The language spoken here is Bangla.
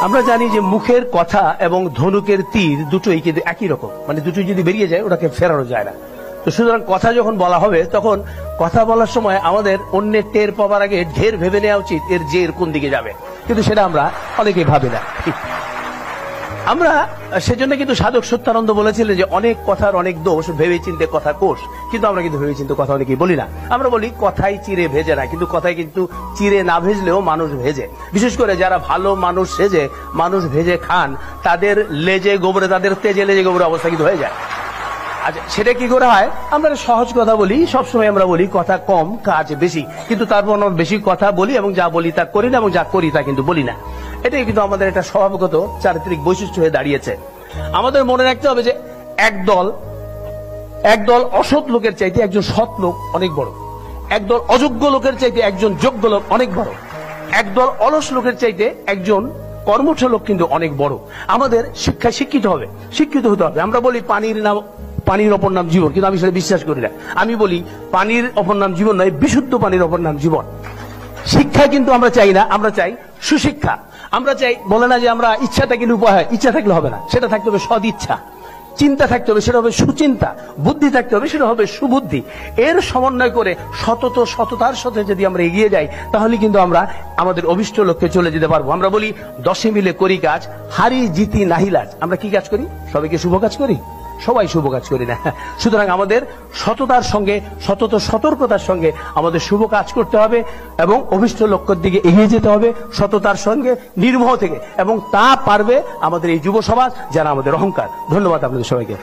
আমরা জানি যে মুখের কথা এবং ধনুকের তীর দুটোই কিন্তু একই রকম, মানে দুটোই যদি বেরিয়ে যায় ওটাকে ফেরানো যায় না। তো সুতরাং কথা যখন বলা হবে তখন কথা বলার সময় আমাদের অন্যের টের পাওয়ার আগে ঢের ভেবে নেওয়া উচিত এর জের কোন দিকে যাবে, কিন্তু সেটা আমরা অনেকেই ভাবি না। আমরা সেজন্য কিন্তু সাধক সত্যানন্দ বলেছিলেন যে অনেক কথার অনেক দোষ, ভেবে চিন্তে কথা কোষ। কিন্তু আমরা কিন্তু ভেবে চিন্তে কথা অনেকেই বলি না। আমরা বলি কথাই চিরে ভেজে না, কিন্তু কথাই কিন্তু চিরে না ভেজলেও মানুষ ভেজে। বিশেষ করে যারা ভালো মানুষ সেজে মানুষ ভেজে খান, তাদের লেজে গোবরে, তাদের তেজে লেজে গোবরে অবস্থা কিন্তু হয়ে যায়। আচ্ছা, সেটা কি করে হয়? আমরা সহজ কথা বলি, সবসময় আমরা বলি কথা কম কাজ বেশি, কিন্তু তারপর আমরা বেশি কথা বলি এবং যা বলি তা করি না, এবং যা করি তা কিন্তু বলি না। এটাই কিন্তু আমাদের একটা স্বভাবগত চারিত্রিক বৈশিষ্ট্য হয়ে দাঁড়িয়েছে। আমাদের মনে রাখতে হবে যে একদল অসৎ লোকের চাইতে একজন সৎ লোক অনেক বড়, একদল অযোগ্য লোকের চাইতে একজন যোগ্য লোক অনেক বড়, একদল অলস লোকের চাইতে একজন কর্মঠ লোক কিন্তু অনেক বড়। আমাদের শিক্ষায় শিক্ষিত হতে হবে। আমরা বলি পানির অপর নাম জীবন, কিন্তু আমি সেটা বিশ্বাস করি না। আমি বলি পানির অপর নাম জীবন নয়, বিশুদ্ধ পানির অপর নাম জীবন। শিক্ষা কিন্তু আমরা চাই না, আমরা চাই সুশিক্ষা। আমরা চাই, বলে না যে আমরা ইচ্ছাটা কিন্তু উপায় হয়, ইচ্ছা থাকলে হবে না, সেটা থাকতে হবে সদ ইচ্ছা। চিন্তা থাকতে হবে, সেটা হবে সুচিন্তা। বুদ্ধি থাকতে হবে, সেটা হবে সুবুদ্ধি। এর সমন্বয় করে সততার সাথে যদি আমরা এগিয়ে যাই, তাহলে কিন্তু আমরা আমাদের অভিষ্ট লক্ষ্যে চলে যেতে পারবো। আমরা বলি 10 মিলে করি কাজ, হারি জিতি নাহিলাজ। আমরা কি কাজ করি? সবাইকে শুভ কাজ করি? সবাই শুভ কাজ করি না। সুতরাং আমাদের সততার সঙ্গে, সতর্কতার সঙ্গে আমাদের শুভ কাজ করতে হবে এবং অভিষ্ট লক্ষ্যের দিকে এগিয়ে যেতে হবে সততার সঙ্গে, নির্মোহ থেকে। এবং তা পারবে আমাদের এই যুব সমাজ, যারা আমাদের অহংকার। ধন্যবাদ আপনাদের সবাইকে।